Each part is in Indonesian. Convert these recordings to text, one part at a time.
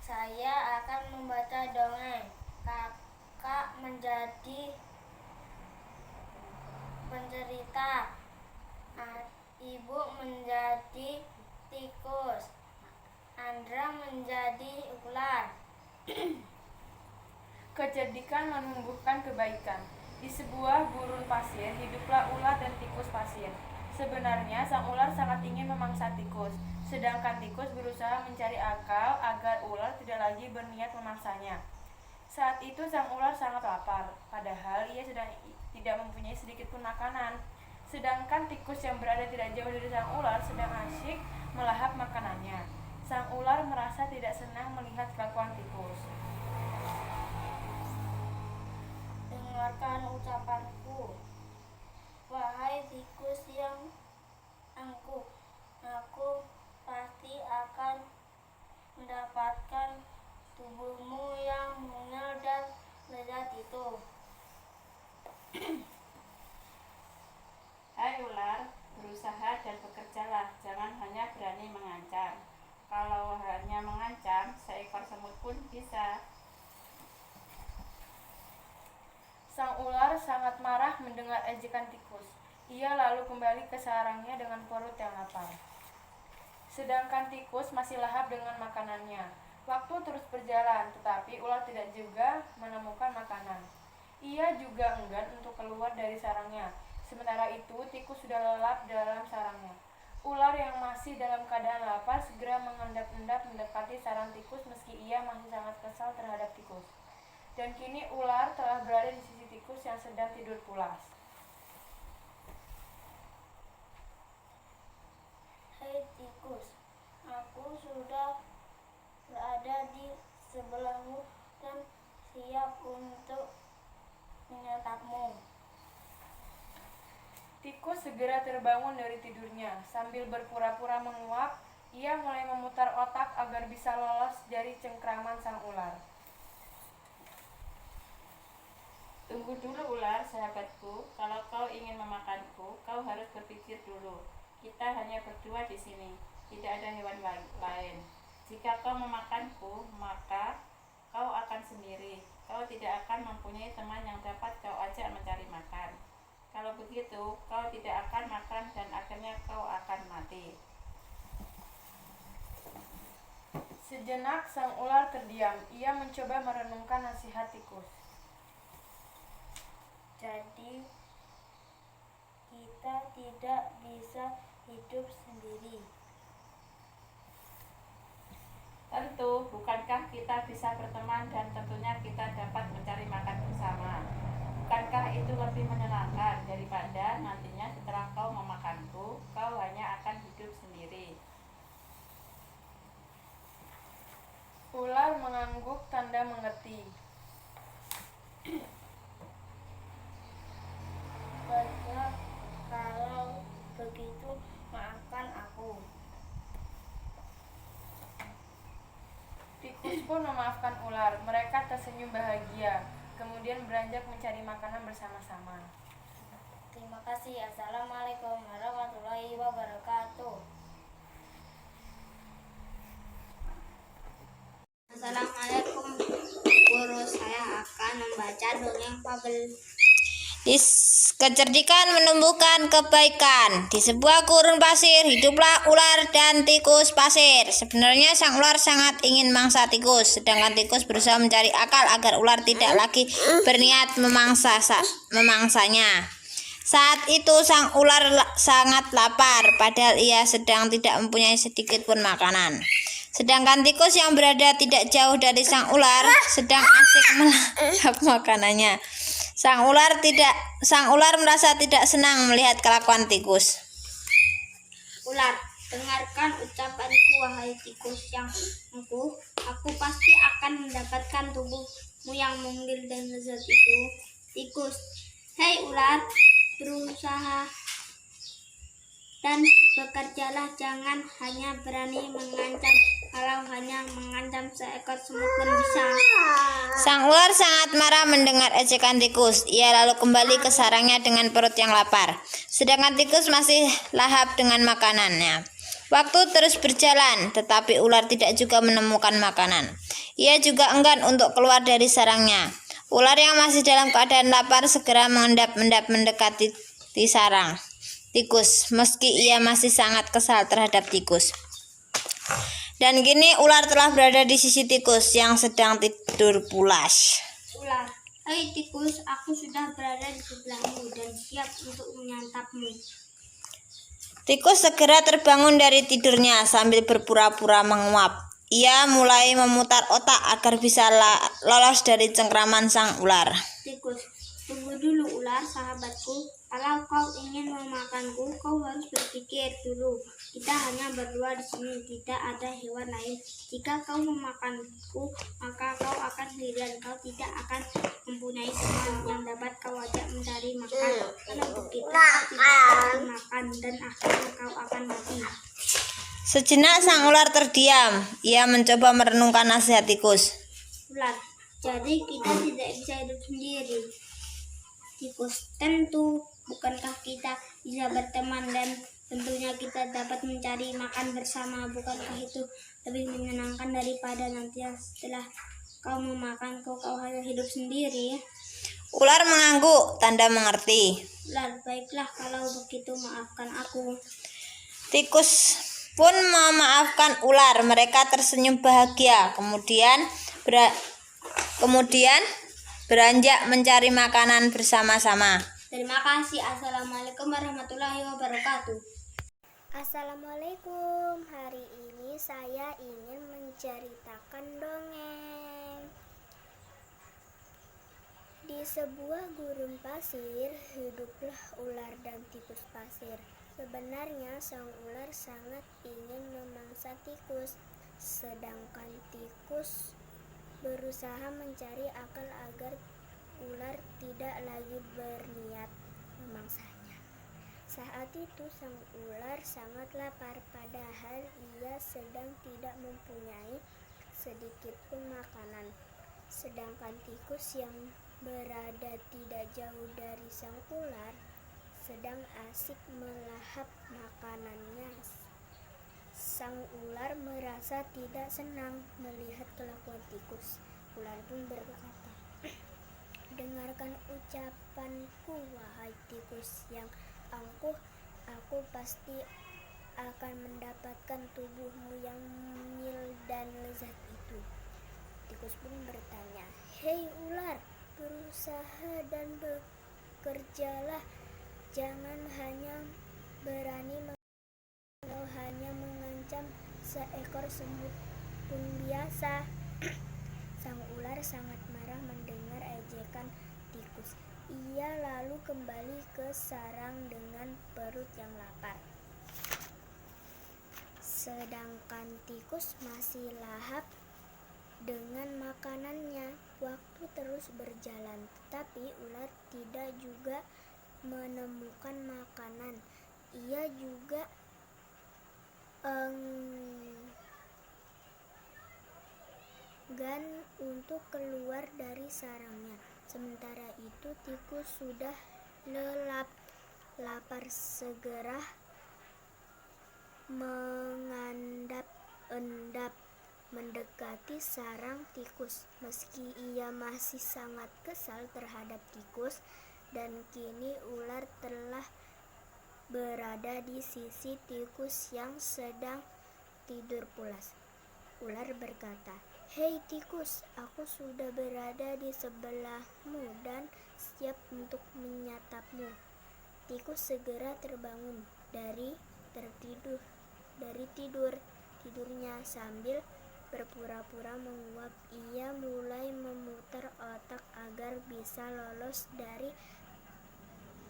Saya akan membaca dongeng. Kakak menjadi pencerita, ibu menjadi tikus, Andra menjadi ular. Kecerdikan menumbuhkan kebaikan. Di sebuah gurun pasir hiduplah ular dan tikus pasir. Sebenarnya sang ular sangat ingin memangsa tikus, sedangkan tikus berusaha mencari akal agar ular tidak lagi berniat memangsanya. Saat itu sang ular sangat lapar, padahal ia sedang tidak mempunyai sedikit pun makanan. Sedangkan tikus yang berada tidak jauh dari sang ular sedang asyik melahap makanannya. Sang ular merasa tidak senang melihat kelakuan tikus. Dengarkan ucapanku, wahai tikus yang angkuh. Aku pasti akan mendapatkan tubuhmu yang mungil dan lezat itu. Hai ular, berusaha dan bekerjalah, jangan hanya berani mengancam. Kalau hanya mengancam, seekor semut pun bisa. Sang ular sangat marah mendengar ejekan tikus. Ia lalu kembali ke sarangnya dengan perut yang lapar. Sedangkan tikus masih lahap dengan makanannya. Waktu terus berjalan, tetapi ular tidak juga menemukan makanan. Ia juga enggan untuk keluar dari sarangnya. Sementara itu, tikus sudah lelap dalam sarangnya. Ular yang masih dalam keadaan lapar segera mengendap-endap mendekati sarang tikus meski ia masih sangat kesal terhadap tikus. Dan kini ular telah berada di sisi tikus yang sedang tidur pulas. Hei tikus, aku sudah berada di sebelahmu dan siap untuk menyantapmu. Tikus segera terbangun dari tidurnya. Sambil berpura-pura menguap, ia mulai memutar otak agar bisa lolos dari cengkraman sang ular. Tunggu dulu ular, sahabatku. Kalau kau ingin memakanku, kau harus berpikir dulu. Kita hanya berdua di sini, tidak ada hewan lain. Jika kau memakanku, maka kau akan sendiri. Kau tidak akan mempunyai teman yang dapat kau ajak mencari makan. Kalau begitu, kau tidak akan makan dan akhirnya kau akan mati. Sejenak sang ular terdiam. Ia mencoba merenungkan nasihat tikus. Jadi kita tidak bisa hidup sendiri. Tentu, bukankah kita bisa berteman dan tentunya kita dapat mencari makan bersama? Bukankah itu lebih menyenangkan daripada nantinya setelah kau memakanku, kau hanya akan hidup sendiri? Ular mengangguk tanda mengerti. Baiklah, kalau begitu maafkan aku. Tikus pun memaafkan ular. Mereka tersenyum bahagia, kemudian beranjak mencari makanan bersama-sama. Terima kasih. Assalamualaikum warahmatullahi wabarakatuh. Assalamualaikum guru, saya akan membaca dongeng fabel. Kecerdikan menumbuhkan kebaikan. Di sebuah gurun pasir hiduplah ular dan tikus pasir. Sebenarnya sang ular sangat ingin mangsa tikus, sedangkan tikus berusaha mencari akal agar ular tidak lagi berniat memangsanya. Saat itu sang ular sangat lapar, padahal ia sedang tidak mempunyai sedikit pun makanan. Sedangkan tikus yang berada tidak jauh dari sang ular sedang asyik melahap makanannya. Sang ular merasa tidak senang melihat kelakuan tikus. Ular, dengarkan ucapanku, wahai tikus yang angkuh. Aku pasti akan mendapatkan tubuhmu yang mungil dan lezat itu. Tikus, hei ular, berusaha dan bekerjalah, jangan hanya berani mengancam. Kalau hanya mengancam, seekor semut pun bisa. Sang ular sangat marah mendengar ejekan tikus. Ia lalu kembali ke sarangnya dengan perut yang lapar. Sedangkan tikus masih lahap dengan makanannya. Waktu terus berjalan, tetapi ular tidak juga menemukan makanan. Ia juga enggan untuk keluar dari sarangnya. Ular yang masih dalam keadaan lapar segera mengendap-endap mendekati sarang tikus, meski ia masih sangat kesal terhadap tikus. Dan kini ular telah berada di sisi tikus yang sedang tidur pulas. Ular, hai tikus, aku sudah berada di sebelahmu dan siap untuk menyantapmu. Tikus segera terbangun dari tidurnya sambil berpura-pura menguap. Ia mulai memutar otak agar bisa lolos dari cengkraman sang ular. Tikus, tunggu dulu ular sahabatku. Kalau kau ingin memakanku, kau harus berpikir dulu. Kita hanya berdua di sini, tidak ada hewan lain. Jika kau memakanku, maka kau akan sendirian. Kau tidak akan mempunyai teman yang dapat kau ajak mencari makan. Kalau begitu, kau tidak akan makan dan akhirnya kau akan mati. Sejenak sang ular terdiam. Ia mencoba merenungkan nasihat tikus. Ular, jadi kita tidak bisa hidup sendiri. Tikus, tentu bukankah kita bisa berteman dan tentunya kita dapat mencari makan bersama. Bukankah itu lebih menyenangkan daripada nanti setelah kau memakanku kau hanya hidup sendiri? Ular mengangguk, tanda mengerti. Ular, baiklah kalau begitu maafkan aku. Tikus pun memaafkan ular. Mereka tersenyum bahagia. Kemudian beranjak mencari makanan bersama-sama. Terima kasih. Assalamualaikum warahmatullahi wabarakatuh. Assalamualaikum. Hari ini saya ingin menceritakan dongeng. Di sebuah gurun pasir hiduplah ular dan tikus pasir. Sebenarnya sang ular sangat ingin memangsa tikus, sedangkan tikus berusaha mencari akal agar ular tidak lagi berniat memangsanya. Saat itu sang ular sangat lapar, padahal ia sedang tidak mempunyai sedikit pun makanan. Sedangkan tikus yang berada tidak jauh dari sang ular sedang asik melahap makanannya. Sang ular merasa tidak senang melihat kelakuan tikus. Ular pun berkata, "Dengarkan ucapanku, wahai tikus yang angkuh. Aku pasti akan mendapatkan tubuhmu yang mungil dan lezat itu." Tikus pun bertanya, "Hei ular, berusaha dan bekerjalah. Jangan hanya berani atau hanya mengancam seekor semut pun biasa." Sang ular sangat marah mendengar ejekan tikus. Ia lalu kembali ke sarang dengan perut yang lapar. Sedangkan tikus masih lahap dengan makanannya. Waktu terus berjalan, tetapi ular tidak juga menemukan makanan. Ia juga enggan untuk keluar dari sarangnya. Sementara itu tikus sudah lapar, segera mengandap-endap mendekati sarang tikus. Meski ia masih sangat kesal terhadap tikus, dan kini ular telah berada di sisi tikus yang sedang tidur pulas. Ular berkata, "Hei tikus, aku sudah berada di sebelahmu dan siap untuk menyantapmu." Tikus segera terbangun dari tidurnya sambil berpura-pura menguap. Ia mulai memutar otak agar bisa lolos dari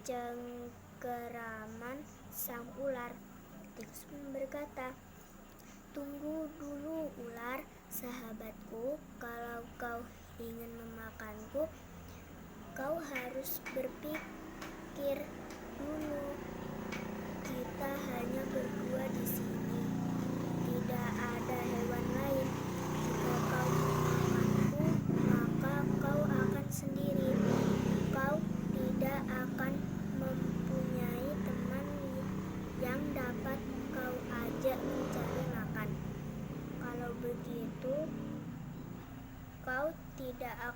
cengkeraman sang ular. Tikus pun berkata, "Tunggu dulu ular sahabatku, kalau kau ingin memakanku, kau harus berpikir dulu. Kita hanya berdua di sini, tidak ada hewan lain. Jika kau memakanku, maka kau akan sendiri. Kau tidak akan mempunyai teman yang dapat kau ajak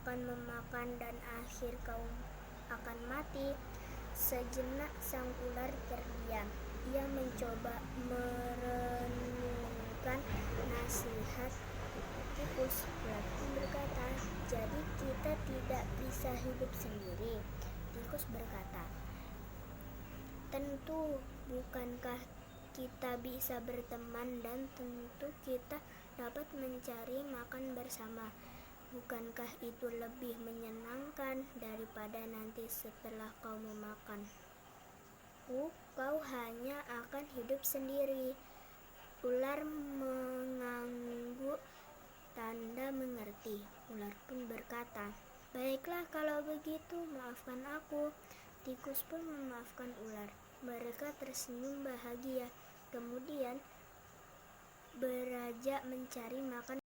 akan memakan dan akhir kau akan mati. Sejenak sang ular terdiam. Ia mencoba merenungkan nasihat tikus. Ular pun berkata, jadi kita tidak bisa hidup sendiri. Tikus berkata, tentu, bukankah kita bisa berteman dan tentu kita dapat mencari makan bersama. Bukankah itu lebih menyenangkan daripada nanti setelah kau memakan? Kau hanya akan hidup sendiri. Ular mengangguk tanda mengerti. Ular pun berkata, baiklah kalau begitu, maafkan aku. Tikus pun memaafkan ular. Mereka tersenyum bahagia. Kemudian beranjak mencari makan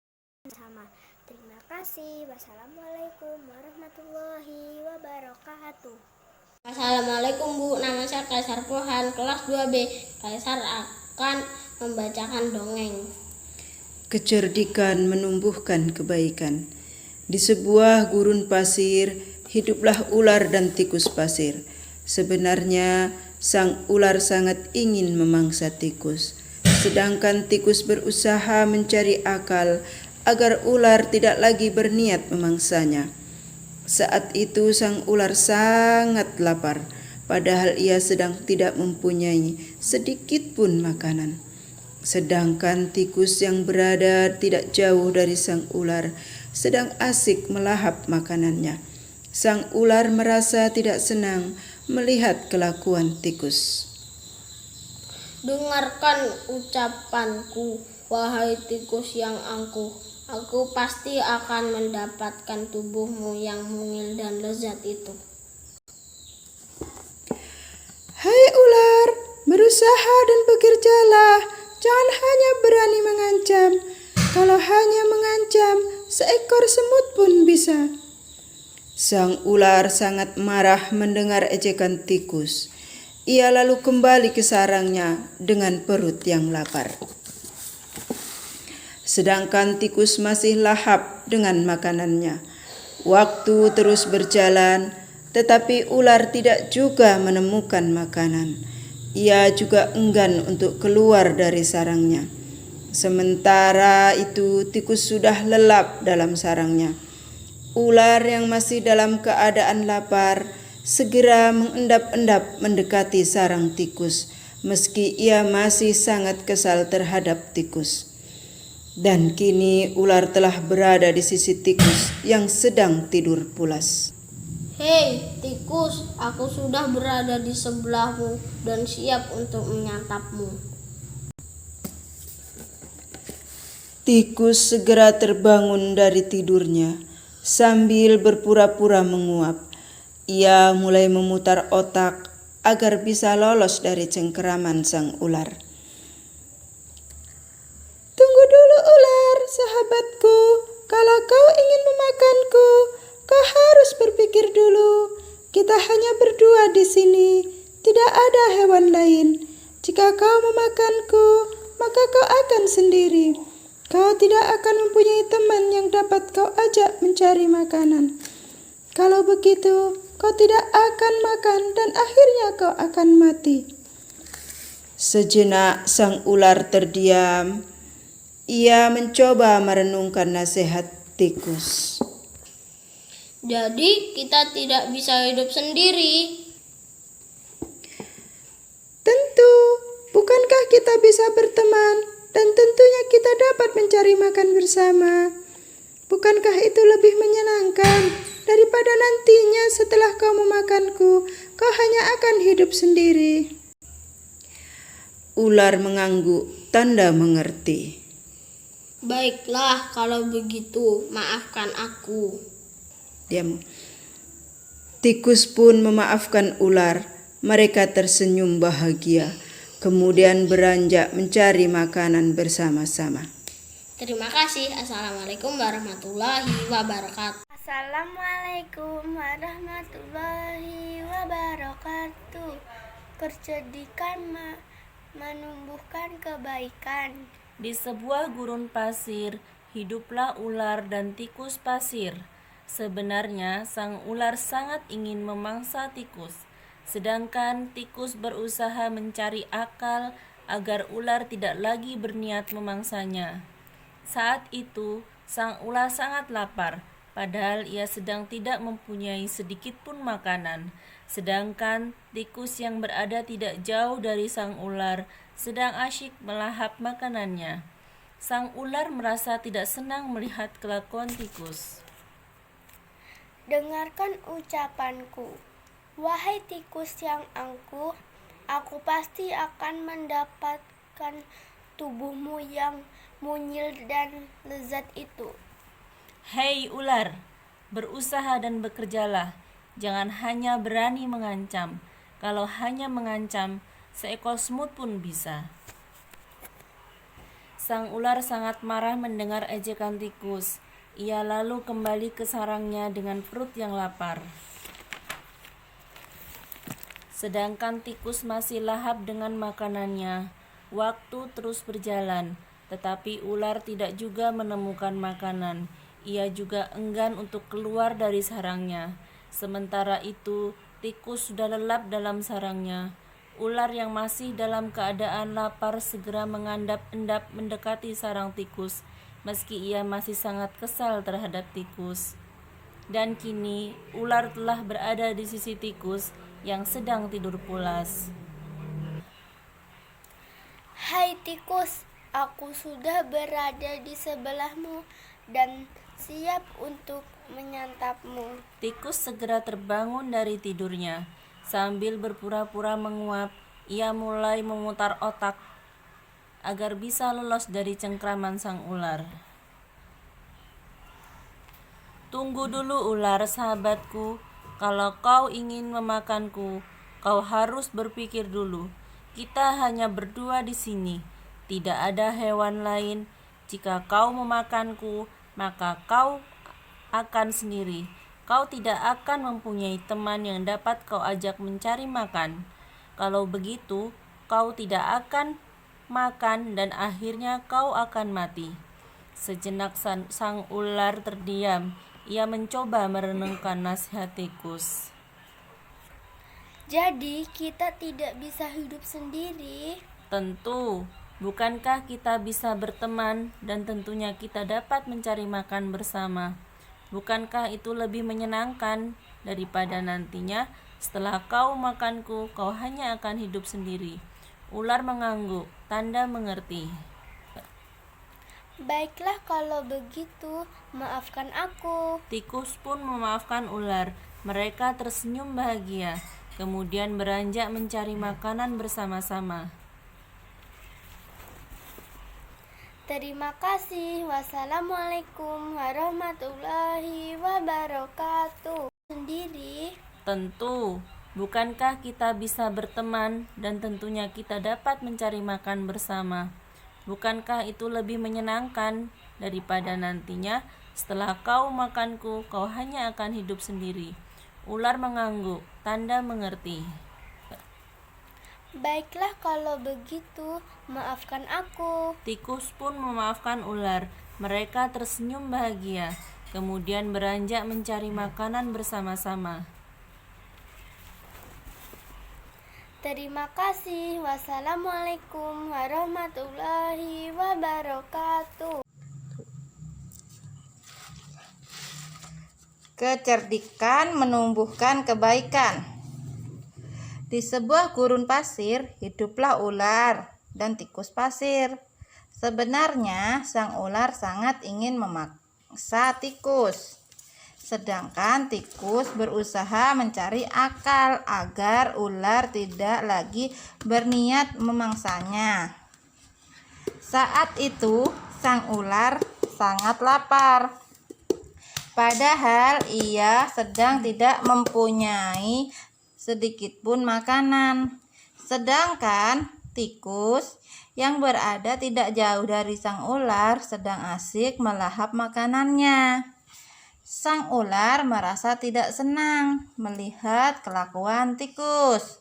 bersama. Terima kasih. Wassalamualaikum warahmatullahi wabarakatuh. Assalamualaikum Bu, nama saya Kaisar Pohan, kelas 2B. Kaisar akan membacakan dongeng. Kecerdikan menumbuhkan kebaikan. Di sebuah gurun pasir, hiduplah ular dan tikus pasir. Sebenarnya, sang ular sangat ingin memangsa tikus, sedangkan tikus berusaha mencari akal agar ular tidak lagi berniat memangsanya. Saat itu sang ular sangat lapar, padahal ia sedang tidak mempunyai sedikit pun makanan. Sedangkan tikus yang berada tidak jauh dari sang ular sedang asik melahap makanannya. Sang ular merasa tidak senang melihat kelakuan tikus. Dengarkan ucapanku, wahai tikus yang angkuh. Aku pasti akan mendapatkan tubuhmu yang mungil dan lezat itu. Hai ular, berusaha dan bekerjalah. Jangan hanya berani mengancam. Kalau hanya mengancam, seekor semut pun bisa. Sang ular sangat marah mendengar ejekan tikus. Ia lalu kembali ke sarangnya dengan perut yang lapar. Sedangkan tikus masih lahap dengan makanannya. Waktu terus berjalan, tetapi ular tidak juga menemukan makanan. Ia juga enggan untuk keluar dari sarangnya. Sementara itu, tikus sudah lelap dalam sarangnya. Ular yang masih dalam keadaan lapar segera mengendap-endap mendekati sarang tikus, meski ia masih sangat kesal terhadap tikus. Dan kini ular telah berada di sisi tikus yang sedang tidur pulas. Hei tikus, aku sudah berada di sebelahmu dan siap untuk menyantapmu. Tikus segera terbangun dari tidurnya sambil berpura-pura menguap. Ia mulai memutar otak agar bisa lolos dari cengkeraman sang ular. Tunggu dulu ular, sahabatku. Kalau kau ingin memakanku, kau harus berpikir dulu. Kita hanya berdua di sini, tidak ada hewan lain. Jika kau memakanku, maka kau akan sendiri. Kau tidak akan mempunyai teman yang dapat kau ajak mencari makanan. Kalau begitu, kau tidak akan makan dan akhirnya kau akan mati. Sejenak sang ular terdiam. Ia mencoba merenungkan nasihat tikus. Jadi kita tidak bisa hidup sendiri. Tentu, bukankah kita bisa berteman dan tentunya kita dapat mencari makan bersama? Bukankah itu lebih menyenangkan daripada nantinya setelah kau memakanku, kau hanya akan hidup sendiri? Ular mengangguk tanda mengerti. Baiklah kalau begitu, maafkan aku. Diam. Tikus pun memaafkan ular. Mereka tersenyum bahagia. Kemudian beranjak mencari makanan bersama-sama. Terima kasih. Assalamualaikum warahmatullahi wabarakatuh. Assalamualaikum warahmatullahi wabarakatuh. Kecerdikan menumbuhkan kebaikan. Di sebuah gurun pasir, hiduplah ular dan tikus pasir. Sebenarnya sang ular sangat ingin memangsa tikus, sedangkan tikus berusaha mencari akal agar ular tidak lagi berniat memangsanya. Saat itu, sang ular sangat lapar, padahal ia sedang tidak mempunyai sedikit pun makanan. Sedangkan tikus yang berada tidak jauh dari sang ular sedang asyik melahap makanannya. Sang ular merasa tidak senang melihat kelakuan tikus. Dengarkan ucapanku, wahai tikus yang angkuh, aku pasti akan mendapatkan tubuhmu yang mungil dan lezat itu. Hei ular, berusaha dan bekerjalah. Jangan hanya berani mengancam. Kalau hanya mengancam, seekor semut pun bisa. Sang ular sangat marah mendengar ejekan tikus. Ia lalu kembali ke sarangnya dengan perut yang lapar. Sedangkan tikus masih lahap dengan makanannya. Waktu terus berjalan, tetapi ular tidak juga menemukan makanan. Ia juga enggan untuk keluar dari sarangnya. Sementara itu, tikus sudah lelap dalam sarangnya. Ular yang masih dalam keadaan lapar segera mengandap-endap mendekati sarang tikus, meski ia masih sangat kesal terhadap tikus. Dan kini, ular telah berada di sisi tikus yang sedang tidur pulas. Hai tikus, aku sudah berada di sebelahmu dan siap untuk menyantapmu. Tikus segera terbangun dari tidurnya. Sambil berpura-pura menguap, ia mulai memutar otak agar bisa lolos dari cengkraman sang ular. Tunggu dulu ular sahabatku, kalau kau ingin memakanku, kau harus berpikir dulu. Kita hanya berdua di sini, tidak ada hewan lain. Jika kau memakanku, maka kau akan sendiri. Kau tidak akan mempunyai teman yang dapat kau ajak mencari makan. Kalau begitu, kau tidak akan makan dan akhirnya kau akan mati. Sejenak sang ular terdiam. Ia mencoba merenungkan nasihat tikus. Jadi kita tidak bisa hidup sendiri. Tentu, bukankah kita bisa berteman dan tentunya kita dapat mencari makan bersama? Bukankah itu lebih menyenangkan daripada nantinya setelah kau makanku, kau hanya akan hidup sendiri? Ular mengangguk, tanda mengerti. Baiklah kalau begitu, maafkan aku. Tikus pun memaafkan ular. Mereka tersenyum bahagia, kemudian beranjak mencari makanan bersama-sama. Terima kasih. Wassalamualaikum warahmatullahi wabarakatuh. Sendiri. Tentu, bukankah kita bisa berteman dan tentunya kita dapat mencari makan bersama? Bukankah itu lebih menyenangkan daripada nantinya setelah kau makanku, kau hanya akan hidup sendiri? Ular mengangguk, tanda mengerti. Baiklah kalau begitu, maafkan aku. Tikus pun memaafkan ular. Mereka tersenyum bahagia, kemudian beranjak mencari makanan bersama-sama. Terima kasih. Wassalamualaikum warahmatullahi wabarakatuh. Kecerdikan menumbuhkan kebaikan. Di sebuah gurun pasir, hiduplah ular dan tikus pasir. Sebenarnya, sang ular sangat ingin memaksa tikus. Sedangkan tikus berusaha mencari akal agar ular tidak lagi berniat memangsanya. Saat itu, sang ular sangat lapar. Padahal ia sedang tidak mempunyai sedikit pun makanan. Sedangkan tikus yang berada tidak jauh dari sang ular sedang asik melahap makanannya. Sang ular merasa tidak senang melihat kelakuan tikus.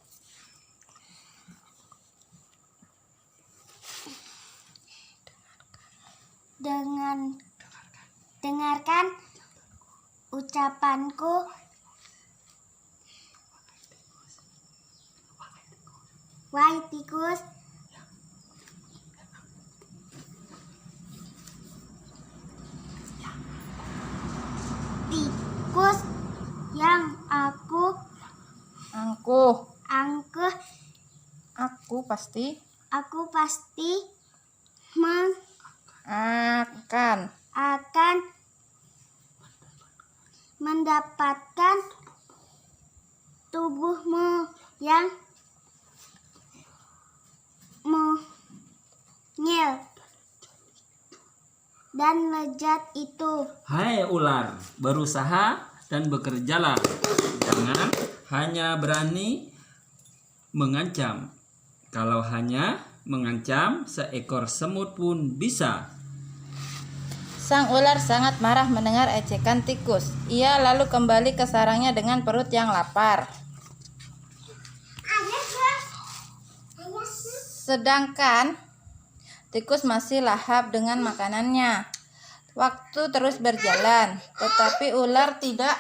Dengarkan ucapanku. Wahai tikus, tikus yang aku pasti akan mendapatkan tubuhmu yang mungil dan lezat itu. Hai ular, berusaha dan bekerjalah. Jangan hanya berani mengancam. Kalau hanya mengancam, seekor semut pun bisa. Sang ular sangat marah mendengar ejekan tikus. Ia lalu kembali ke sarangnya dengan perut yang lapar. Sedangkan tikus masih lahap dengan makanannya. Waktu terus berjalan, tetapi ular tidak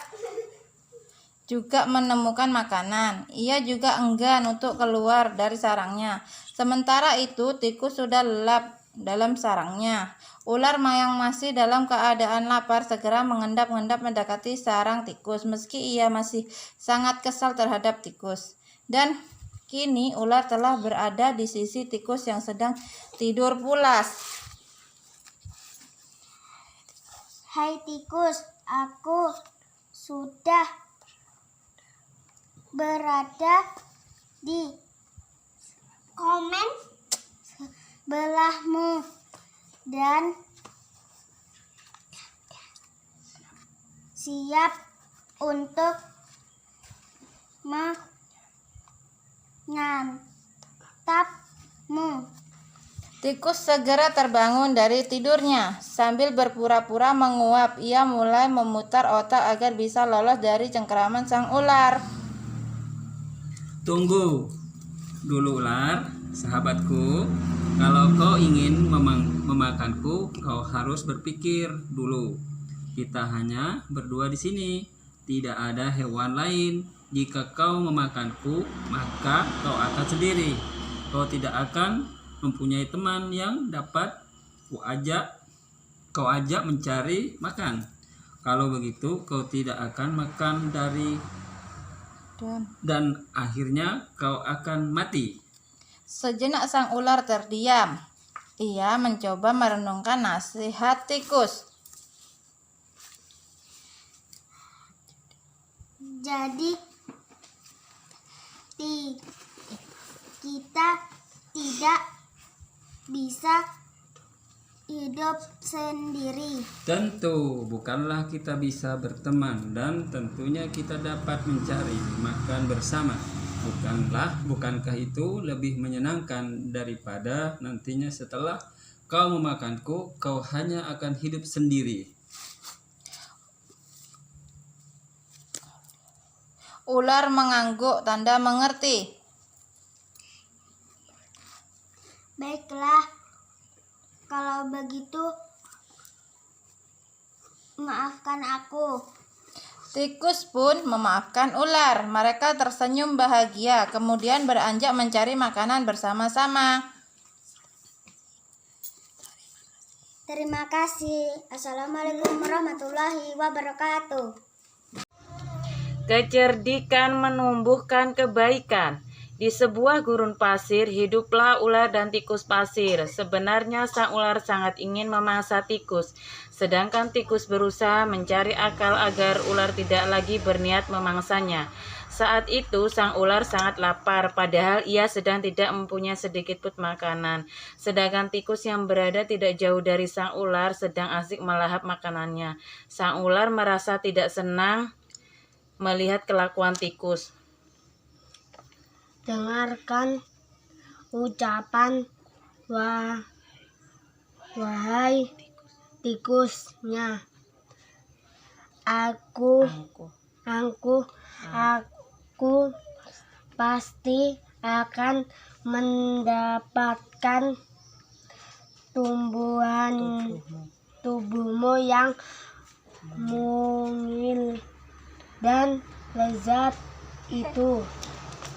juga menemukan makanan. Ia juga enggan untuk keluar dari sarangnya. Sementara itu, tikus sudah lelap dalam sarangnya. Ular yang masih dalam keadaan lapar segera mengendap-endap mendekati sarang tikus, meski ia masih sangat kesal terhadap tikus. Dan kini ular telah berada di sisi tikus yang sedang tidur pulas. Hai tikus, aku sudah berada di komen sebelahmu dan siap untuk menyantapmu. Tikus segera terbangun dari tidurnya. Sambil berpura-pura menguap, ia mulai memutar otak agar bisa lolos dari cengkeraman sang ular. Tunggu dulu ular, sahabatku. Kalau kau ingin memakanku, kau harus berpikir dulu. Kita hanya berdua di sini, tidak ada hewan lain. Jika kau memakanku, maka kau akan sendiri. Kau tidak akan mempunyai teman yang dapat kau ajak mencari makan. Kalau begitu, kau tidak akan makan dan akhirnya kau akan mati. Sejenak sang ular terdiam. Ia mencoba merenungkan nasihat tikus. Jadi kita tidak bisa hidup sendiri. Tentu bukanlah kita bisa berteman, dan tentunya kita dapat mencari makan bersama. Bukankah itu lebih menyenangkan daripada nantinya setelah kau memakanku, kau hanya akan hidup sendiri. Ular mengangguk tanda mengerti. Baiklah, kalau begitu maafkan aku. Tikus pun memaafkan ular. Mereka tersenyum bahagia, kemudian beranjak mencari makanan bersama-sama. Terima kasih. Assalamualaikum warahmatullahi wabarakatuh. Kecerdikan menumbuhkan kebaikan. Di sebuah gurun pasir, hiduplah ular dan tikus pasir. Sebenarnya sang ular sangat ingin memangsa tikus, sedangkan tikus berusaha mencari akal agar ular tidak lagi berniat memangsanya. Saat itu, sang ular sangat lapar, padahal ia sedang tidak mempunyai sedikit pun makanan. Sedangkan tikus yang berada tidak jauh dari sang ular sedang asik melahap makanannya. Sang ular merasa tidak senang melihat kelakuan tikus. Dengarkan ucapan wahai tikusnya. Aku pasti akan mendapatkan tubuhmu yang mungil dan lezat itu.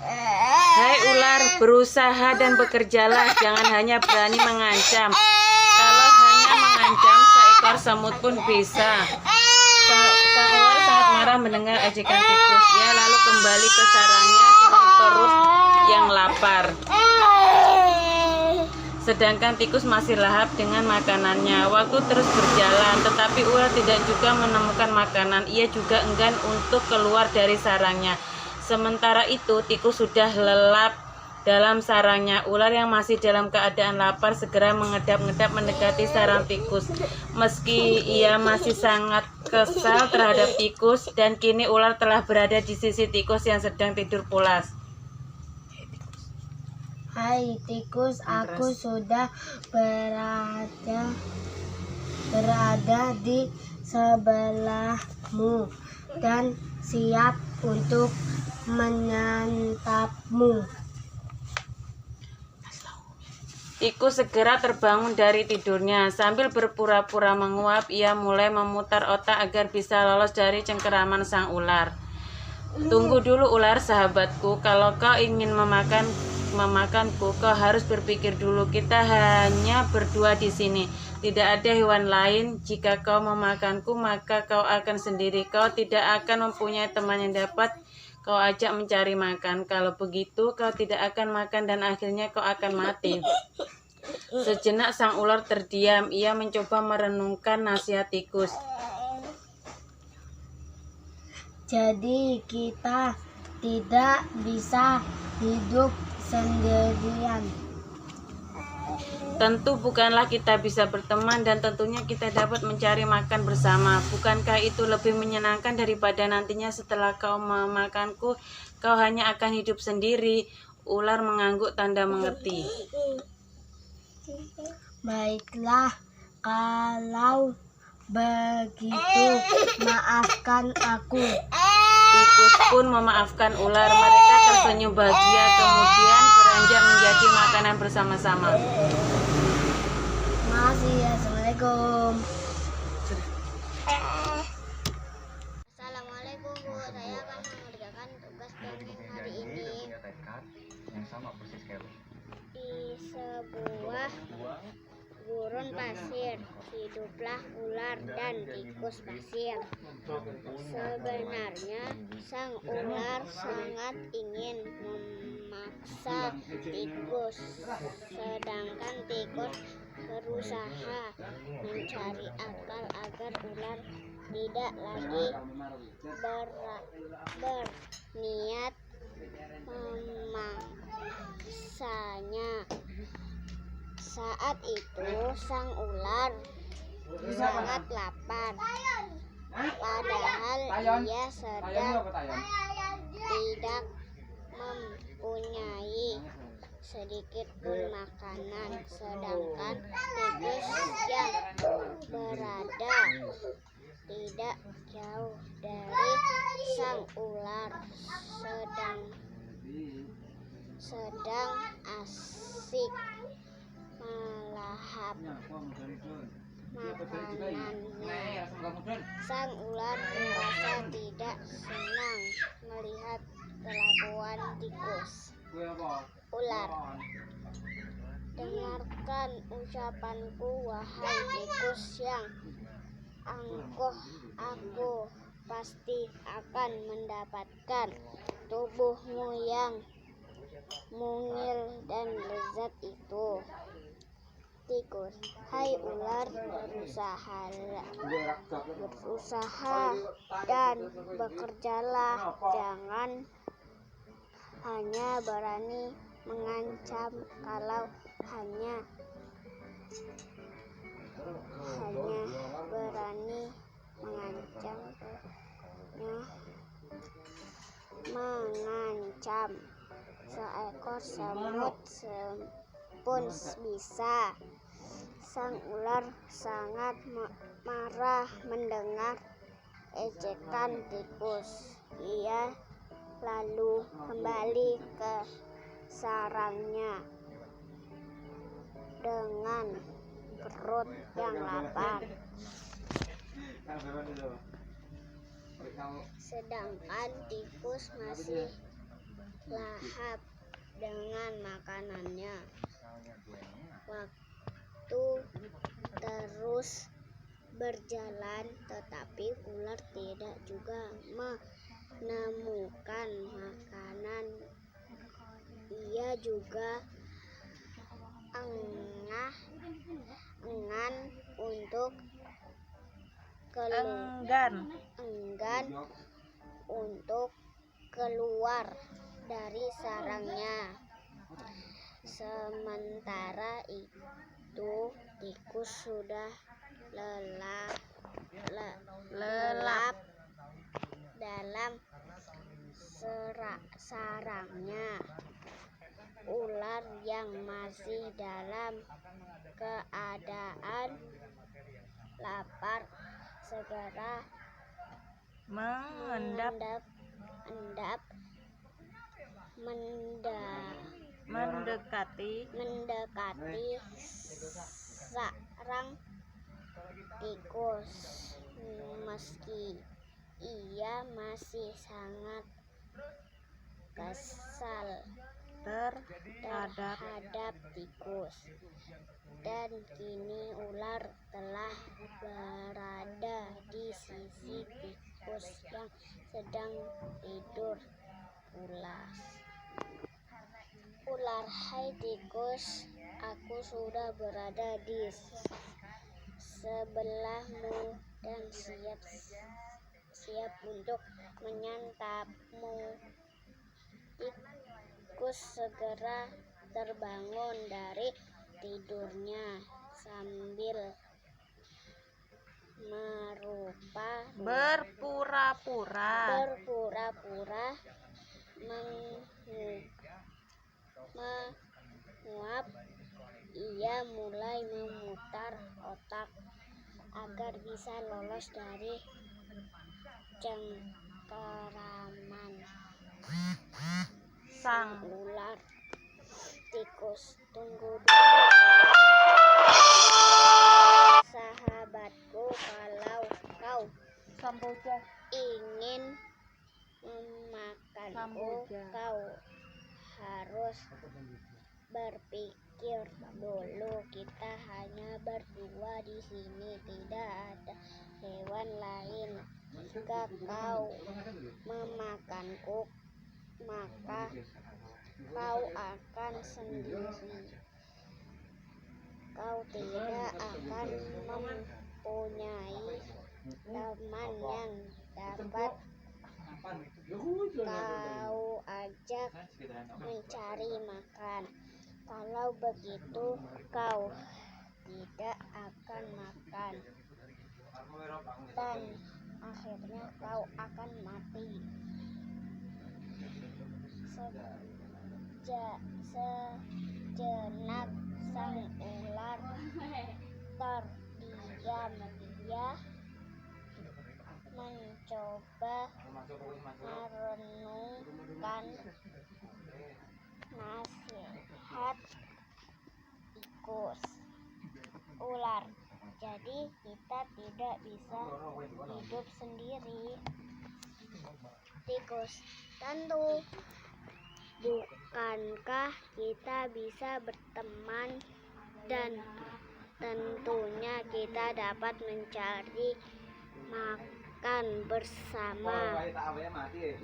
Hai ular, berusaha dan bekerjalah, jangan hanya berani mengancam. Kalau hanya mengancam, seekor semut pun bisa. Sang ular sangat marah mendengar ejekan tikus. Ia lalu kembali ke sarangnya dengan perut yang lapar. Sedangkan tikus masih lahap dengan makanannya. Waktu terus berjalan, tetapi ular tidak juga menemukan makanan. Ia juga enggan untuk keluar dari sarangnya. Sementara itu, tikus sudah lelap dalam sarangnya. Ular yang masih dalam keadaan lapar segera mengedap-ngedap mendekati sarang tikus. Meski ia masih sangat kesal terhadap tikus, dan kini ular telah berada di sisi tikus yang sedang tidur pulas. Hai tikus, aku sudah berada di sebelahmu dan siap untuk menyantapmu. Tikus segera terbangun dari tidurnya. Sambil berpura-pura menguap, ia mulai memutar otak agar bisa lolos dari cengkeraman sang ular. Tunggu dulu ular sahabatku, kalau kau ingin memakanku, kau harus berpikir dulu. Kita hanya berdua di sini. Tidak ada hewan lain. Jika kau memakanku, maka kau akan sendiri. Kau tidak akan mempunyai teman yang dapat kau ajak mencari makan. Kalau begitu, kau tidak akan makan dan akhirnya kau akan mati. Sejenak sang ular terdiam. Ia mencoba merenungkan nasihat tikus. Jadi kita tidak bisa hidup sendirian. Tentu bukanlah kita bisa berteman, dan tentunya kita dapat mencari makan bersama. Bukankah itu lebih menyenangkan daripada nantinya setelah kau memakanku, kau hanya akan hidup sendiri? Ular mengangguk tanda mengerti. Baiklah, kalau begitu maafkan aku. Tikus pun memaafkan ular. Mereka tersenyum bahagia, kemudian beranjak menjadi makanan bersama-sama. Makasih ya, Assalamualaikum. Assalamualaikum Bu, saya akan mengerjakan tugas dongeng hari ini. Di sebuah gurun pasir, hiduplah ular dan tikus pasir. Sebenarnya sang ular sangat ingin memaksa tikus, sedangkan tikus berusaha mencari akal agar ular tidak lagi berniat memangsanya. Saat itu sang ular sangat lapar, padahal ia sedang tidak mempunyai sedikit pun makanan, sedangkan tikus yang berada tidak jauh dari sang ular sedang asik melahap makanannya. Sang ular merasa tidak senang melihat kelakuan tikus. Ular, dengarkan ucapanku wahai tikus yang angkuh. Aku pasti akan mendapatkan tubuhmu yang mungil dan lezat itu. Tikus, hai ular, berusaha dan bekerjalah, jangan hanya berani mengancam. Kalau hanya berani mengancam, seekor semut pun bisa. Sang ular sangat marah mendengar ejekan tikus. Ia lalu kembali ke sarangnya dengan perut yang lapar. sedangkan tikus masih lahap dengan makanannya. Waktu terus berjalan, tetapi ular tidak juga menemukan makanan. Ia juga enggan untuk keluar dari sarangnya. Sementara itu tikus sudah lelap dalam sarangnya. Ular yang masih dalam keadaan lapar segera mendekati sarang tikus. Meski ia masih sangat kesal terhadap tikus, dan kini ular telah berada di sisi tikus yang sedang tidur pulas. Ular, hai tikus, aku sudah berada di sebelahmu dan siap untuk menyantapmu. Tikus segera terbangun dari tidurnya sambil berpura-pura menguap. Ia mulai memutar otak agar bisa lolos dari cengkeraman sang ular. Tikus, tunggu dulu sahabatku, kalau kau ingin memakanku, kau harus berpikir dulu. Kita hanya berdua di sini, tidak ada hewan lain. Jika kau memakanku, maka kau akan sendiri. Kau tidak akan mempunyai teman yang dapat kau ajak mencari makan. Kalau begitu, kau tidak akan makan, dan akhirnya kau akan mati. Sejenak sang ular terdiam. Dia mencoba merenungkan nasihat tikus. Ular, jadi kita tidak bisa hidup sendiri. Tikus, tentu. Bukankah kita bisa berteman, dan tentunya kita dapat mencari makan bersama?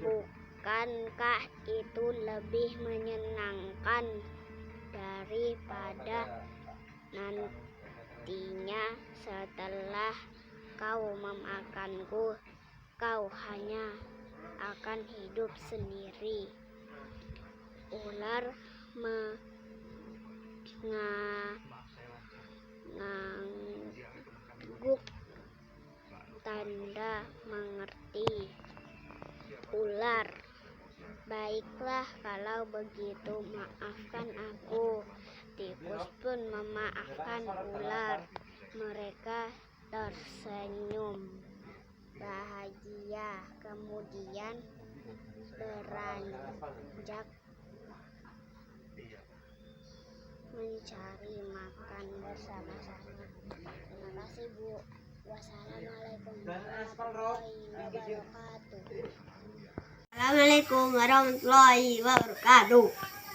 Bukankah itu lebih menyenangkan daripada nantinya setelah kau memakanku, kau hanya akan hidup sendiri? Ular mengangguk tanda mengerti. Ular, baiklah kalau begitu, maafkan aku. Tikus pun memaafkan ular. Mereka tersenyum bahagia, kemudian beranjak mencari makan bersama-sama. Terima kasih, Bu. Wassalamualaikum warahmatullahi wabarakatuh. Assalamualaikum warahmatullahi wabarakatuh.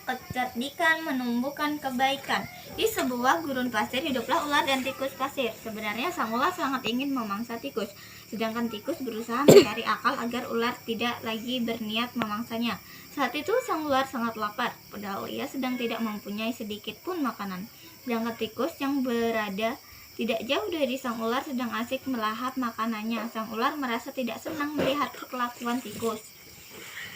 Kecerdikan menumbuhkan kebaikan. Di sebuah gurun pasir hiduplah ular dan tikus pasir. Sebenarnya sang ular sangat ingin memangsa tikus, sedangkan tikus berusaha mencari akal agar ular tidak lagi berniat memangsanya. Saat itu sang ular sangat lapar, padahal ia sedang tidak mempunyai sedikit pun makanan. Sedangkan tikus yang berada tidak jauh dari sang ular sedang asik melahap makanannya. Sang ular merasa tidak senang melihat kelakuan tikus.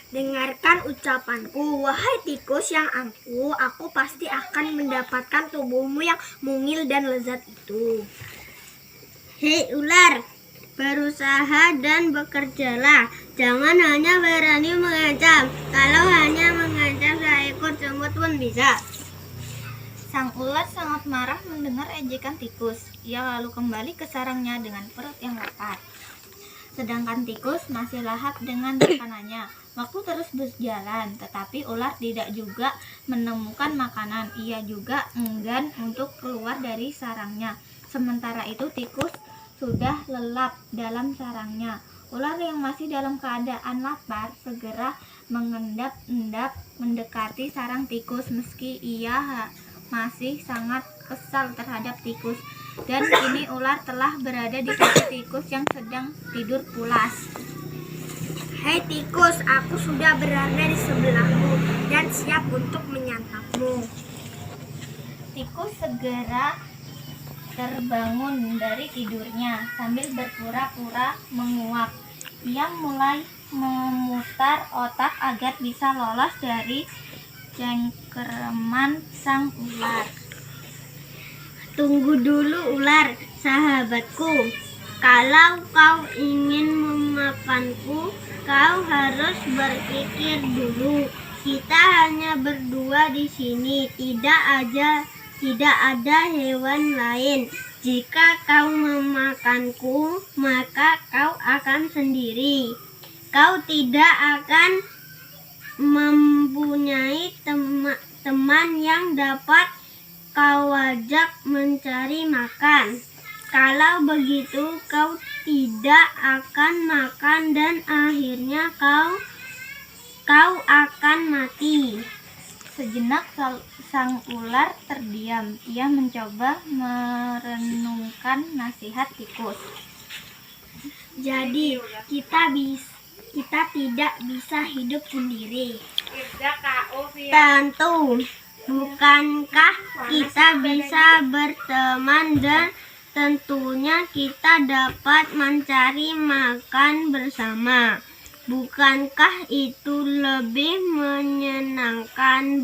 Dengarkan ucapanku, wahai tikus yang angkuh, aku pasti akan mendapatkan tubuhmu yang mungil dan lezat itu. Hei ular, berusaha dan bekerjalah. Jangan hanya berani mengancam. Kalau hanya mengancam seekor semut pun bisa. Sang ular sangat marah mendengar ejekan tikus. Ia lalu kembali ke sarangnya dengan perut yang lapar. Sedangkan tikus masih lahap dengan makanannya. Waktu terus berjalan, tetapi ular tidak juga menemukan makanan. Ia juga enggan untuk keluar dari sarangnya. Sementara itu tikus sudah lelap dalam sarangnya. Ular yang masih dalam keadaan lapar segera mengendap-endap mendekati sarang tikus meski ia masih sangat kesal terhadap tikus. Dan kini ular telah berada di sisi tikus yang sedang tidur pulas. Hei tikus, aku sudah berada di sebelahmu dan siap untuk menyantapmu. Tikus segera terbangun dari tidurnya sambil berpura-pura menguap. Ia mulai memutar otak agar bisa lolos dari cengkeraman sang ular. Tunggu dulu ular, sahabatku. Kalau kau ingin memakanku, kau harus berpikir dulu. Kita hanya berdua di sini, tidak ada hewan lain. Jika kau memakanku, maka kau akan sendiri. Kau tidak akan mempunyai teman yang dapat kau ajak mencari makan. Kalau begitu kau tidak akan makan dan akhirnya kau akan mati. Sejenak sang ular terdiam. Ia mencoba merenungkan nasihat tikus. Jadi kita tidak bisa hidup sendiri. Tentu, bukankah kita bisa berteman dan tentunya kita dapat mencari makan bersama. Bukankah itu lebih menyenangkan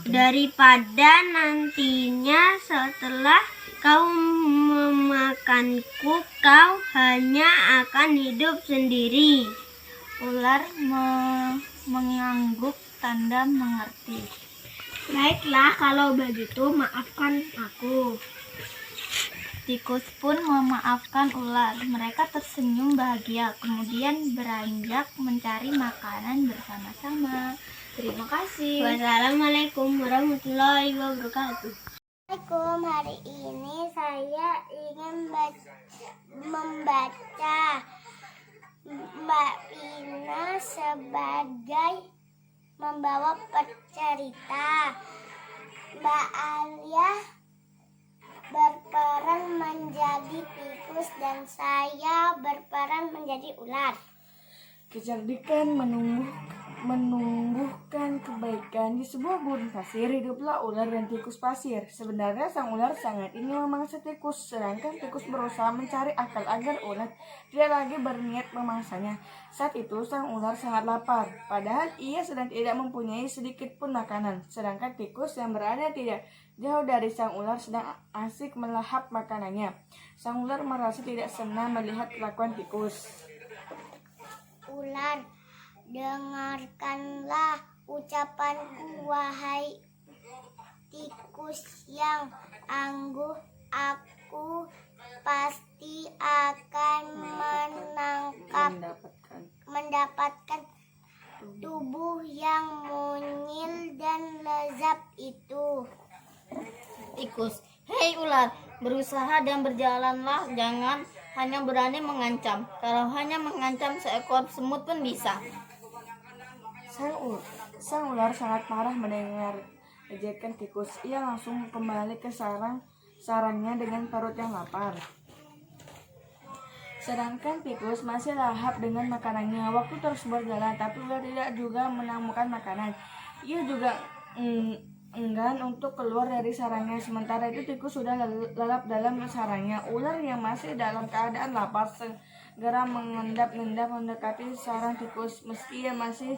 daripada nantinya setelah kau memakanku, kau hanya akan hidup sendiri. Ular mengangguk tanda mengerti. Baiklah, kalau begitu maafkan aku. Tikus pun memaafkan ular. Mereka tersenyum bahagia, kemudian beranjak mencari makanan bersama-sama. Terima kasih. Wassalamualaikum warahmatullahi wabarakatuh. Assalamualaikum, hari ini saya ingin membaca Mbak Pina sebagai membawa pecerita. Mbak Alia berperan menjadi tikus dan saya berperan menjadi ular. Kecerdikan menumbuhkan kebaikan. Di sebuah gurun pasir hiduplah ular dan tikus pasir. Sebenarnya sang ular sangat ingin memangsa tikus, sedangkan tikus berusaha mencari akal agar ular tidak lagi berniat memangsanya. Saat itu sang ular sangat lapar, padahal ia sedang tidak mempunyai sedikit pun makanan. Sedangkan tikus yang berada tidak jauh dari sang ular sedang asik melahap makanannya. Sang ular merasa tidak senang melihat kelakuan tikus. Ular, dengarkanlah ucapanku, wahai tikus yang angkuh. Aku pasti akan mendapatkan tubuh yang mungil dan lezat itu. Tikus, Hei ular, berusaha dan berjalanlah, jangan hanya berani mengancam. Kalau hanya mengancam seekor semut pun bisa. Sang ular sangat marah mendengar ejekan tikus. Ia langsung kembali ke sarangnya dengan perut yang lapar. Sedangkan tikus masih lahap dengan makanannya. Waktu terus berjalan, tapi ular tidak juga menemukan makanan. Ia juga enggan untuk keluar dari sarangnya. Sementara itu tikus sudah lelap dalam sarangnya. Ular yang masih dalam keadaan lapar segera mengendap-endap mendekati sarang tikus. Meski ia masih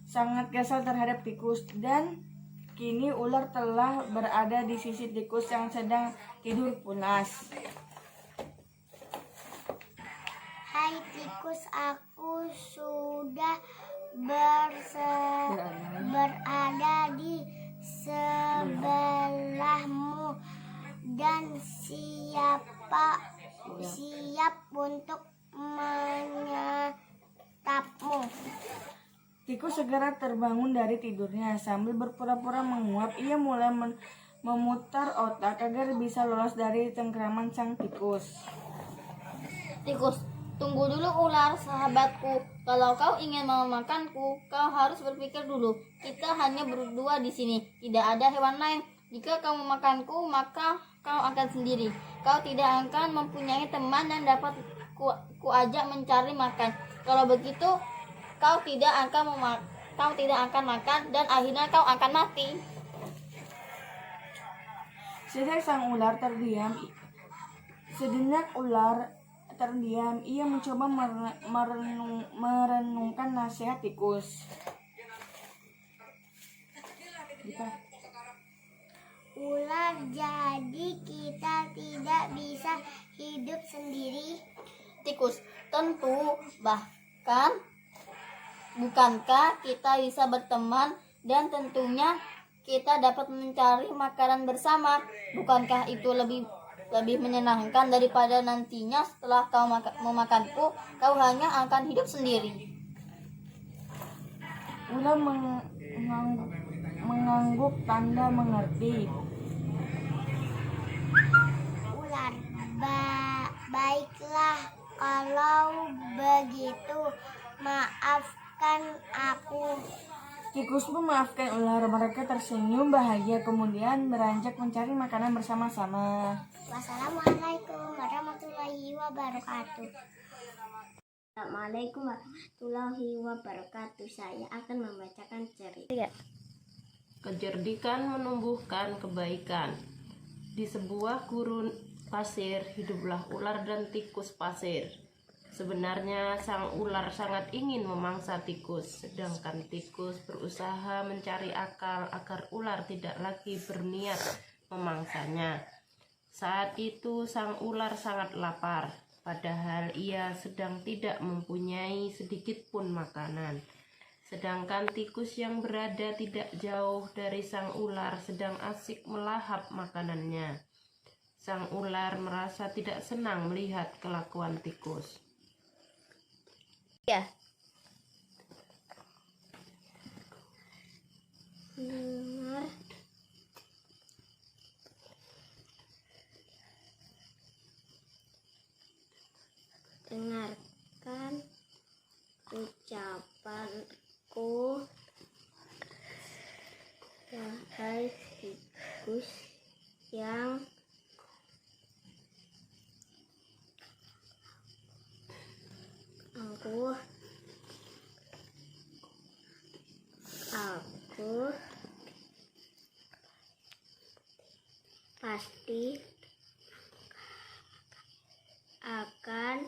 sangat kesal terhadap tikus, dan kini ular telah berada di sisi tikus yang sedang tidur pulas. Hai tikus, aku sudah berada di sebelahmu dan siap untuk menyantapmu. Tikus segera terbangun dari tidurnya. Sambil berpura-pura menguap, ia mulai memutar otak agar bisa lolos dari cengkraman sang tikus. Tikus, tunggu dulu ular sahabatku. Kalau kau ingin memakanku, kau harus berpikir dulu. Kita hanya berdua di sini, tidak ada hewan lain. Jika kau memakanku, maka kau akan sendiri. Kau tidak akan mempunyai teman yang dapat kuajak mencari makan. Kalau begitu, kau tidak akan makan dan akhirnya kau akan mati. Sejenak ular terdiam. Ia mencoba merenungkan nasihat tikus. Ular, jadi kita tidak bisa hidup sendiri? Tikus, tentu. Bukankah kita bisa berteman dan tentunya kita dapat mencari makanan bersama? Bukankah itu lebih menyenangkan daripada nantinya setelah kau memakanku, kau hanya akan hidup sendiri? Ular mengangguk tanda mengerti. Ular, baiklah kalau begitu, maafkan aku. Tikus memaafkan ular. Mereka tersenyum bahagia, kemudian beranjak mencari makanan bersama-sama. Wassalamualaikum warahmatullahi wabarakatuh. Assalamualaikum warahmatullahi wabarakatuh. Saya akan membacakan cerita. Kecerdikan menumbuhkan kebaikan. Di sebuah gurun pasir hiduplah ular dan tikus pasir. Sebenarnya sang ular sangat ingin memangsa tikus, sedangkan tikus berusaha mencari akal agar ular tidak lagi berniat memangsanya. Saat itu sang ular sangat lapar, padahal ia sedang tidak mempunyai sedikit pun makanan. Sedangkan tikus yang berada tidak jauh dari sang ular sedang asik melahap makanannya. Sang ular merasa tidak senang melihat kelakuan tikus. Dengarkan ucapanku, wahai tikus yang aku pasti akan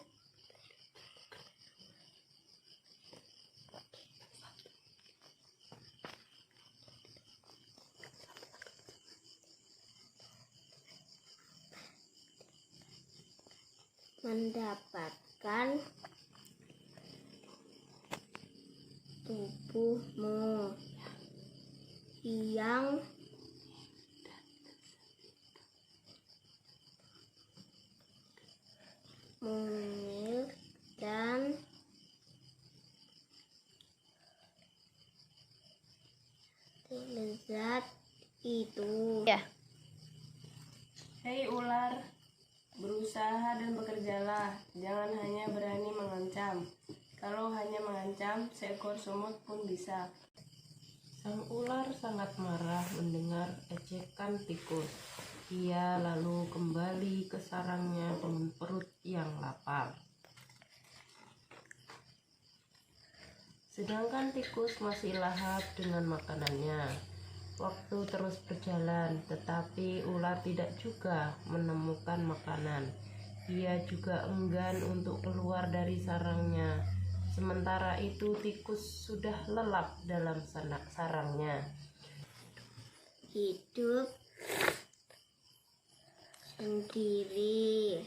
mendapatkan tubuhmu yang mungil dan lezat itu. Hei Hei ular, berusaha dan bekerjalah, jangan hanya berani mengancam. Kalau hanya mengancam, seekor semut pun bisa. Sang ular sangat marah mendengar ejekan tikus. Ia lalu kembali ke sarangnya dengan perut yang lapar. Sedangkan tikus masih lahap dengan makanannya. Waktu terus berjalan, tetapi ular tidak juga menemukan makanan. Ia juga enggan untuk keluar dari sarangnya. Sementara itu tikus sudah lelap dalam sarangnya. Hidup sendiri.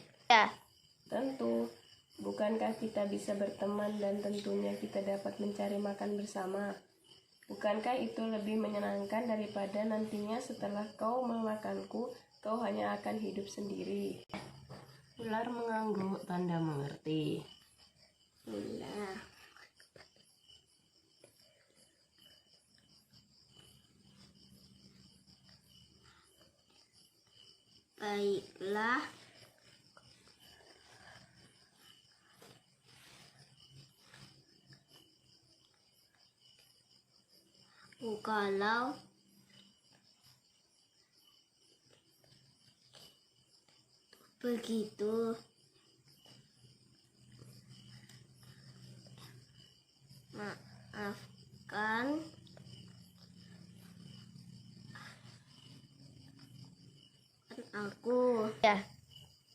Tentu, bukankah kita bisa berteman dan tentunya kita dapat mencari makan bersama? Bukankah itu lebih menyenangkan daripada nantinya setelah kau memakanku, kau hanya akan hidup sendiri? Ular mengangguk tanda mengerti. Ular. Baiklah, kalau begitu, maafkan aku.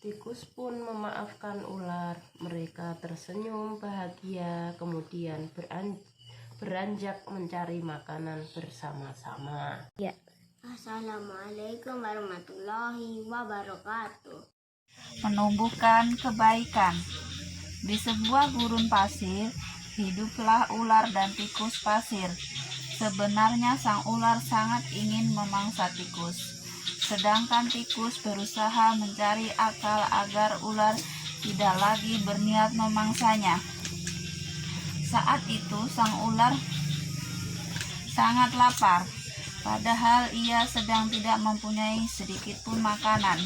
Tikus pun memaafkan ular. Mereka tersenyum bahagia, kemudian beranjak mencari makanan bersama-sama. Assalamualaikum warahmatullahi wabarakatuh. Menumbuhkan kebaikan. Di sebuah gurun pasir, hiduplah ular dan tikus pasir. Sebenarnya sang ular sangat ingin memangsa tikus. Sedangkan tikus berusaha mencari akal agar ular tidak lagi berniat memangsanya. Saat itu sang ular sangat lapar, padahal ia sedang tidak mempunyai sedikit pun makanan.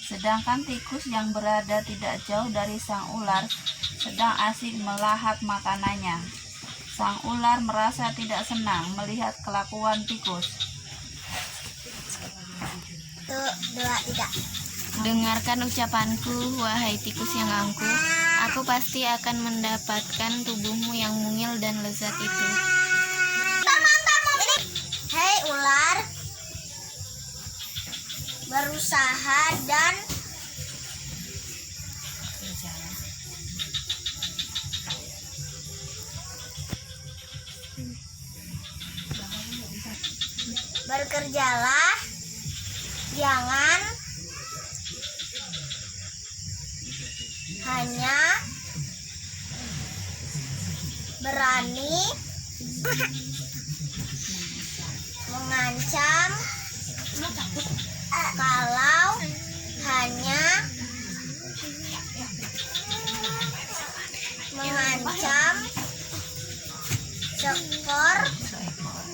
Sedangkan tikus yang berada tidak jauh dari sang ular sedang asik melahap makanannya. Sang ular merasa tidak senang melihat kelakuan tikus. Dengarkan ucapanku, wahai tikus yang angkuh. Aku pasti akan mendapatkan tubuhmu yang mungil dan lezat itu. Hei ular, berusaha dan bekerjalah, jangan hanya berani mengancam. Kalau hanya mengancam,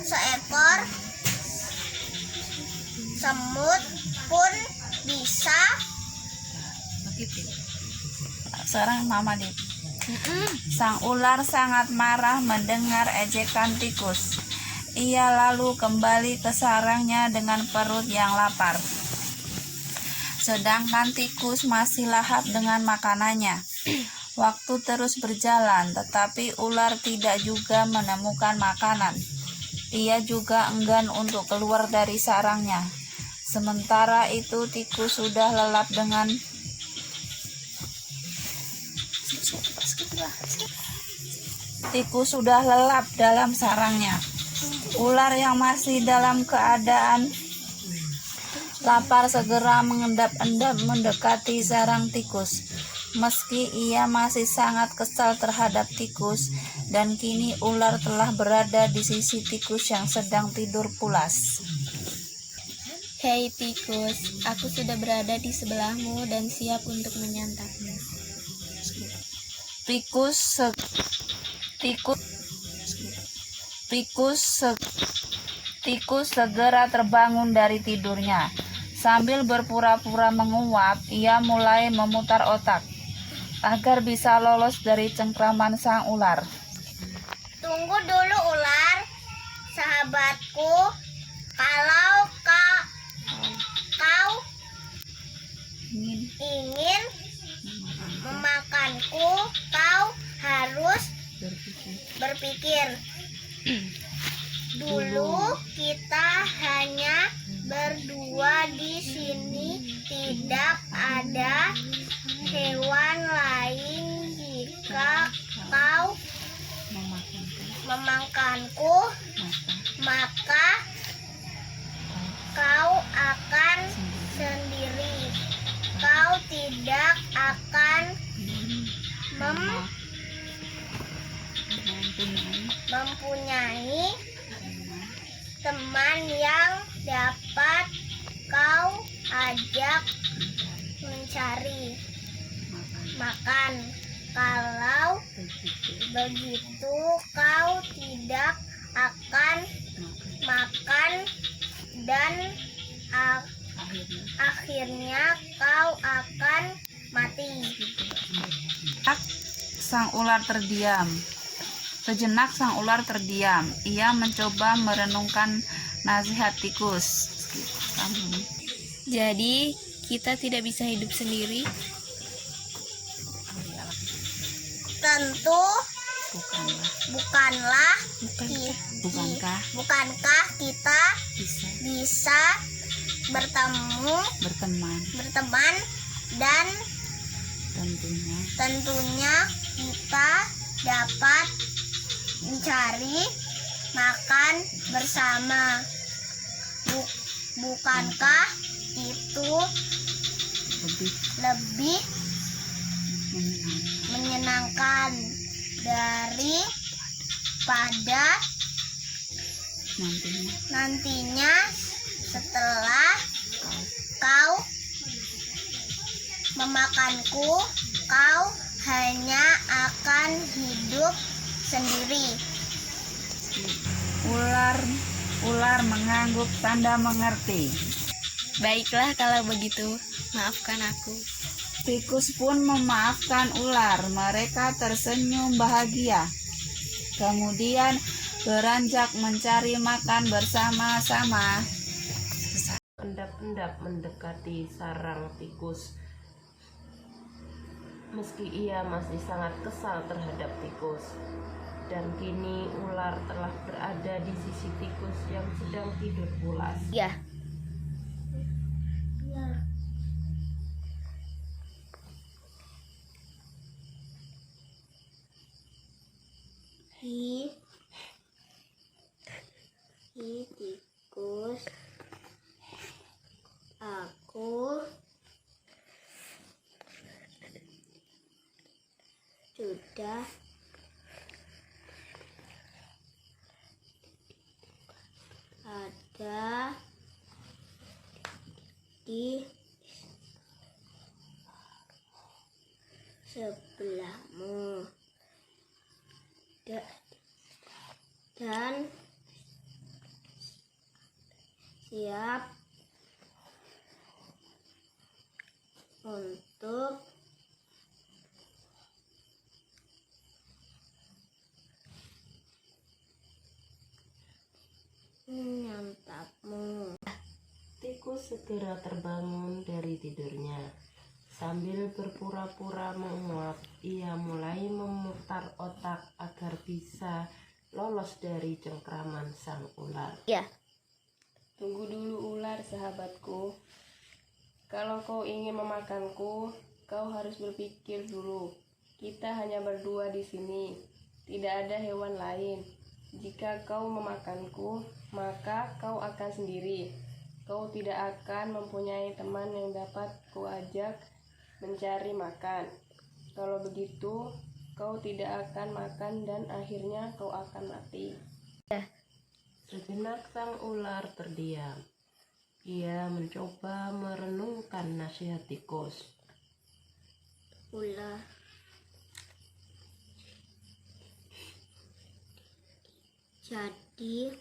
seekor semut pun bisa. Sekarang Mama Dit. Sang ular sangat marah mendengar ejekan tikus. Ia lalu kembali ke sarangnya dengan perut yang lapar. Sedangkan tikus masih lahap dengan makanannya. Waktu terus berjalan, tetapi ular tidak juga menemukan makanan. Ia juga enggan untuk keluar dari sarangnya. Sementara itu tikus sudah lelap dalam sarangnya. Ular yang masih dalam keadaan lapar segera mengendap-endap mendekati sarang tikus. Meski ia masih sangat kesal terhadap tikus, dan kini ular telah berada di sisi tikus yang sedang tidur pulas. Hei tikus, aku sudah berada di sebelahmu dan siap untuk menyantapmu. Tikus segera terbangun dari tidurnya. Sambil berpura-pura menguap, ia mulai memutar otak agar bisa lolos dari cengkraman sang ular. Tunggu dulu ular, sahabatku. Kalau kau ingin memakanku, kau harus berpikir. Dulu kita hanya berdua di sini, tidak ada hewan lain. Jika kau memakanku, maka kau akan sendiri. Kau tidak akan mempunyai teman yang dapat kau ajak mencari makan. Kalau begitu, kau tidak akan makan dan akhirnya kau akan mati. Sejenak sang ular terdiam. Ia mencoba merenungkan nasihat tikus. Jadi, kita tidak bisa hidup sendiri. Tentu bukankah kita bisa berteman dan tentunya kita dapat mencari makan bersama. Bukankah itu lebih menyenangkan daripada nantinya setelah kau memakanku, kau hanya akan hidup sendiri. Ular mengangguk tanda mengerti. Baiklah kalau begitu, maafkan aku. Tikus pun memaafkan ular. Mereka tersenyum bahagia. Kemudian beranjak mencari makan bersama-sama. Endap-endap mendekati sarang tikus. Meski ia masih sangat kesal terhadap tikus. Dan kini ular telah berada di sisi tikus yang sedang tidur pulas. Ya. Hi tikus, aku sudah ada di sebelahmu dan siap untuk menyantapmu. Tikus segera terbangun dari tidurnya. Sambil berpura-pura menguap, ia mulai memutar otak agar bisa lolos dari cengkraman sang ular. Ya. Tunggu dulu ular, sahabatku. Kalau kau ingin memakanku, kau harus berpikir dulu. Kita hanya berdua di sini, tidak ada hewan lain. Jika kau memakanku, maka kau akan sendiri. Kau tidak akan mempunyai teman yang dapat kau ajak mencari makan. Kalau begitu, kau tidak akan makan dan akhirnya kau akan mati. Sejenak sang ular terdiam. Ia mencoba merenungkan nasihat tikus. Ular. Jadi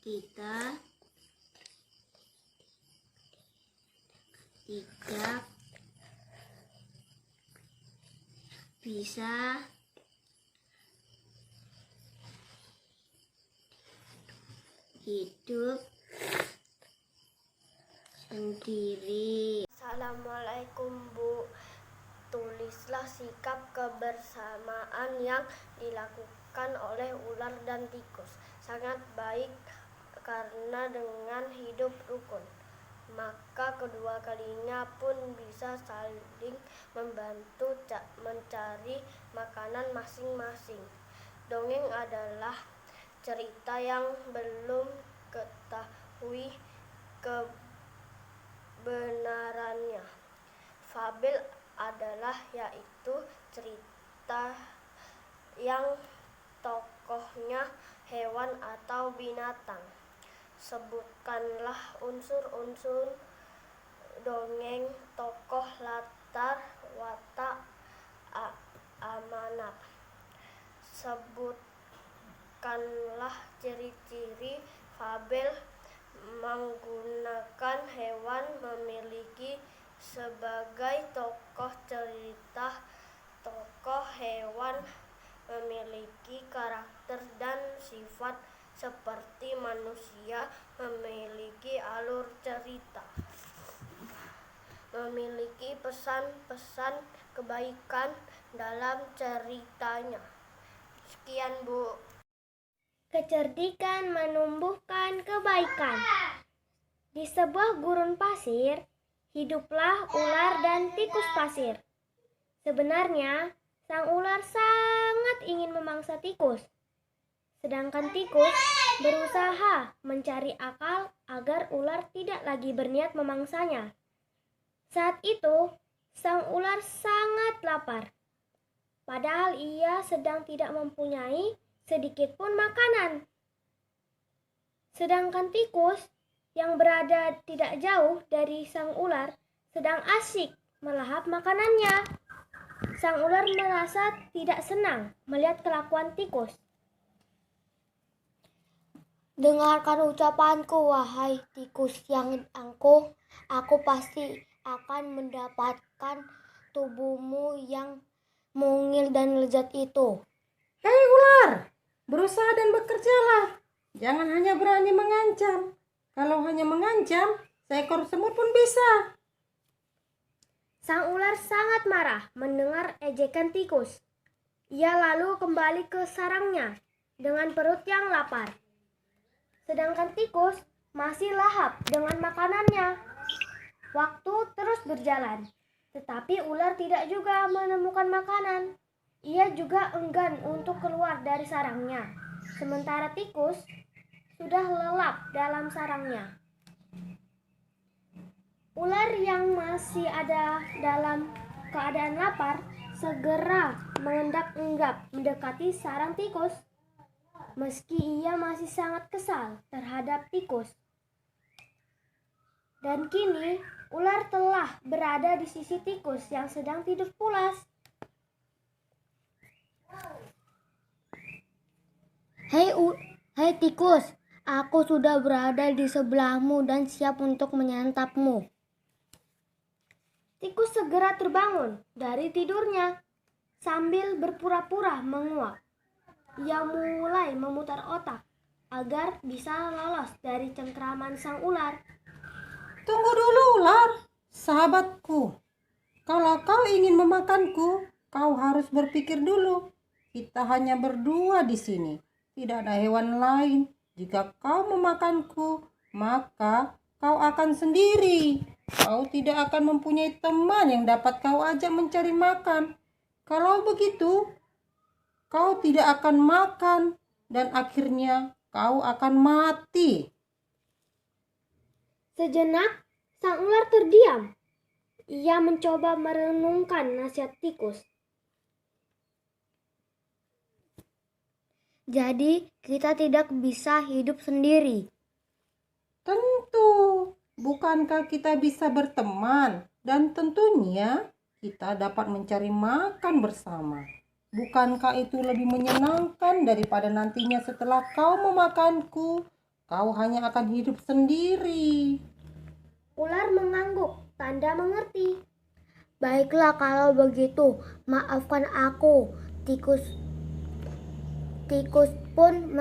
kita tidak bisa hidup sendiri. Assalamualaikum Bu. Tulislah sikap kebersamaan yang dilakukan oleh ular dan tikus. Sangat baik karena dengan hidup rukun, maka kedua kalinya pun bisa saling membantu mencari makanan masing-masing. Dongeng adalah cerita yang belum ketahui kebenarannya. Fabel adalah yaitu cerita yang tokohnya hewan atau binatang. Sebutkanlah unsur-unsur dongeng, tokoh, latar, watak, amanat. Sebutkanlah ciri-ciri fabel menggunakan hewan memiliki sebagai tokoh cerita. Tokoh hewan memiliki karakter dan sifat seperti manusia, memiliki alur cerita, memiliki pesan-pesan kebaikan dalam ceritanya. Sekian Bu. Kecerdikan menumbuhkan kebaikan. Di sebuah gurun pasir, hiduplah ular dan tikus pasir. Sebenarnya, sang ular sangat ingin memangsa tikus. Sedangkan tikus berusaha mencari akal agar ular tidak lagi berniat memangsanya. Saat itu, sang ular sangat lapar. Padahal ia sedang tidak mempunyai sedikit pun makanan. Sedangkan tikus yang berada tidak jauh dari sang ular sedang asyik melahap makanannya. Sang ular merasa tidak senang melihat kelakuan tikus. Dengarkan ucapanku, wahai tikus yang angkuh. Aku pasti akan mendapatkan tubuhmu yang mungil dan lezat itu. Hei ular, berusaha dan bekerjalah. Jangan hanya berani mengancam. Kalau hanya mengancam, seekor semut pun bisa. Sang ular sangat marah mendengar ejekan tikus. Ia lalu kembali ke sarangnya dengan perut yang lapar. Sedangkan tikus masih lahap dengan makanannya. Waktu terus berjalan, tetapi ular tidak juga menemukan makanan. Ia juga enggan untuk keluar dari sarangnya. Sementara tikus sudah lelap dalam sarangnya. Ular yang masih ada dalam keadaan lapar segera mengendap-enggap mendekati sarang tikus. Meski ia masih sangat kesal terhadap tikus. Dan kini ular telah berada di sisi tikus yang sedang tidur pulas. Hei tikus, aku sudah berada di sebelahmu dan siap untuk menyantapmu. Tikus segera terbangun dari tidurnya sambil berpura-pura menguap. Ia mulai memutar otak agar bisa lolos dari cengkraman sang ular. Tunggu dulu ular, sahabatku. Kalau kau ingin memakanku, kau harus berpikir dulu. Kita hanya berdua di sini, tidak ada hewan lain. Jika kau memakanku, maka kau akan sendiri. Kau tidak akan mempunyai teman yang dapat kau ajak mencari makan. Kalau begitu, kau tidak akan makan dan akhirnya kau akan mati. Sejenak, sang ular terdiam. Ia mencoba merenungkan nasihat tikus. Jadi, kita tidak bisa hidup sendiri. Tentu, bukankah kita bisa berteman dan tentunya kita dapat mencari makan bersama. Bukankah itu lebih menyenangkan daripada nantinya setelah kau memakanku, kau hanya akan hidup sendiri. Ular mengangguk, tanda mengerti. Baiklah kalau begitu, maafkan aku. Tikus pun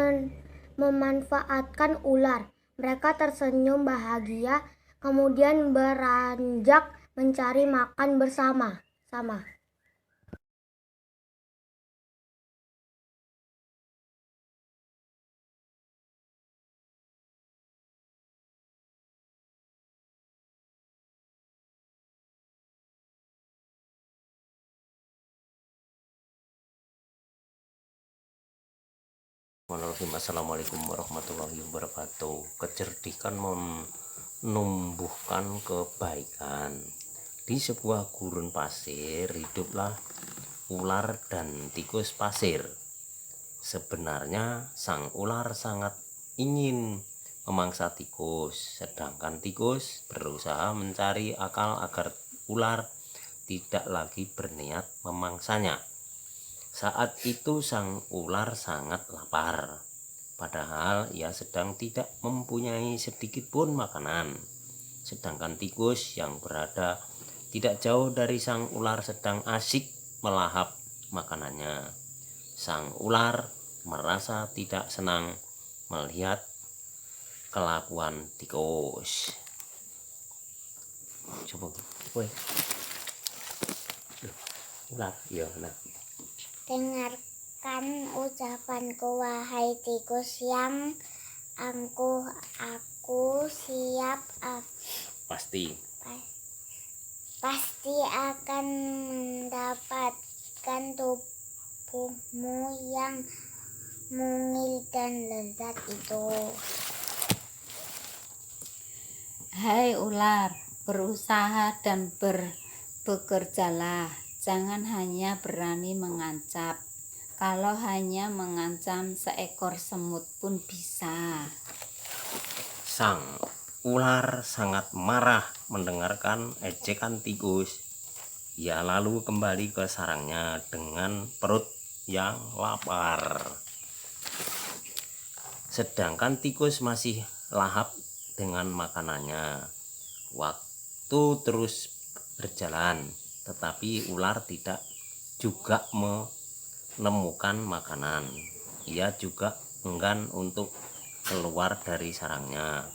memanfaatkan ular. Mereka tersenyum bahagia, kemudian beranjak mencari makan bersama-sama. Assalamualaikum warahmatullahi wabarakatuh. Kecerdikan menumbuhkan kebaikan. Di sebuah gurun pasir hiduplah ular dan tikus pasir. Sebenarnya sang ular sangat ingin memangsa tikus, sedangkan tikus berusaha mencari akal agar ular tidak lagi berniat memangsanya. Saat itu sang ular sangat lapar, padahal ia sedang tidak mempunyai sedikit pun makanan. Sedangkan tikus yang berada tidak jauh dari sang ular sedang asyik melahap makanannya. Sang ular merasa tidak senang melihat kelakuan tikus. Coba, woi, ular, ya, nah. Dengarkan ucapanku, wahai tikus yang angkuh. Aku siap, pasti akan mendapatkan tubuhmu yang mungil dan lezat itu. Hai ular, berusaha dan bekerjalah. Jangan hanya berani mengancam. Kalau hanya mengancam, seekor semut pun bisa. Sang ular sangat marah mendengarkan ejekan tikus. Ia lalu kembali ke sarangnya dengan perut yang lapar. Sedangkan tikus masih lahap dengan makanannya. Waktu terus berjalan, tetapi ular tidak juga menemukan makanan. Ia juga enggan untuk keluar dari sarangnya.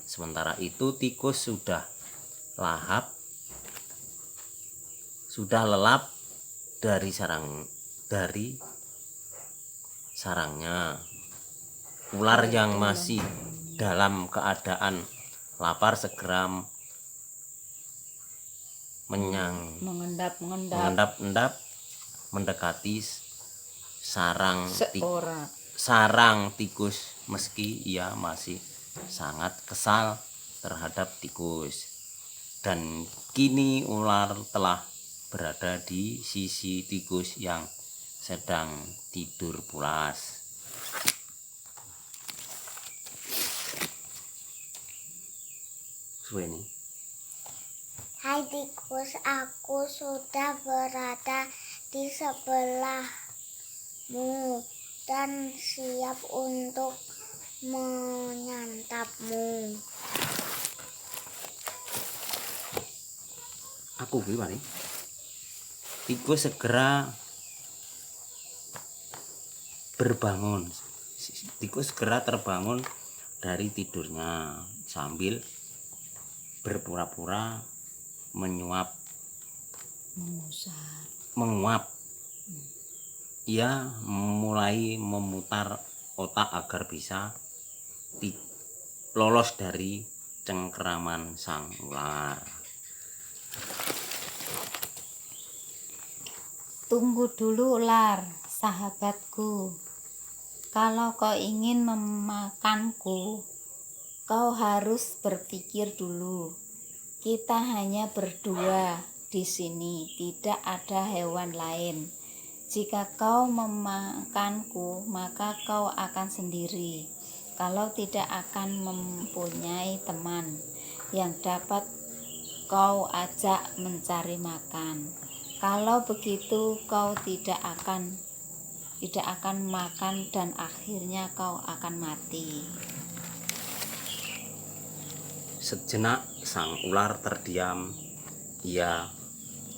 Sementara itu tikus sudah lelap dari sarangnya. Ular yang masih dalam keadaan lapar segera mengendap-endap mendekati sarang tikus, meski ia masih sangat kesal terhadap tikus. Dan kini ular telah berada di sisi tikus yang sedang tidur pulas. Hai tikus, aku sudah berada di sebelahmu dan siap untuk menyantapmu. Aku gimana? Tikus segera berbangun. Tikus segera terbangun dari tidurnya sambil berpura-pura menguap. Ia mulai memutar otak agar bisa lolos dari cengkeraman sang ular. Tunggu dulu ular, sahabatku. Kalau kau ingin memakanku, kau harus berpikir dulu. Kita hanya berdua di sini, tidak ada hewan lain. Jika kau memakanku, maka kau akan sendiri. Kalau tidak akan mempunyai teman yang dapat kau ajak mencari makan. Kalau begitu kau tidak akan makan dan akhirnya kau akan mati. Sejenak sang ular terdiam. Ia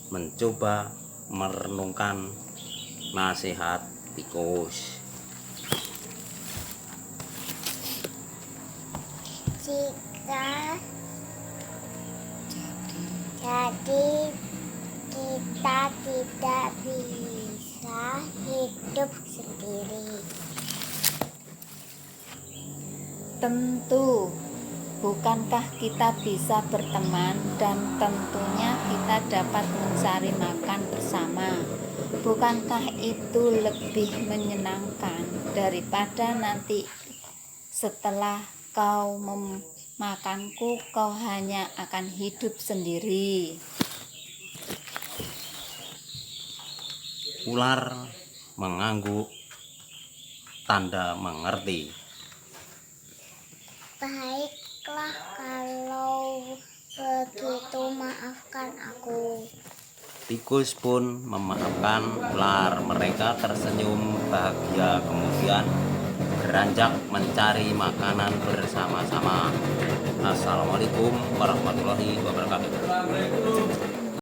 mencoba merenungkan nasihat tikus. Jika jadi kita tidak bisa hidup sendiri. Tentu, bukankah kita bisa berteman dan tentunya kita dapat mencari makan bersama? Bukankah itu lebih menyenangkan daripada nanti setelah kau memakanku, kau hanya akan hidup sendiri? Ular mengangguk tanda mengerti. Baiklah, kalau begitu maafkan aku. Tikus pun memaafkan ular. Mereka tersenyum bahagia, kemudian beranjak mencari makanan bersama-sama. Assalamualaikum warahmatullahi wabarakatuh.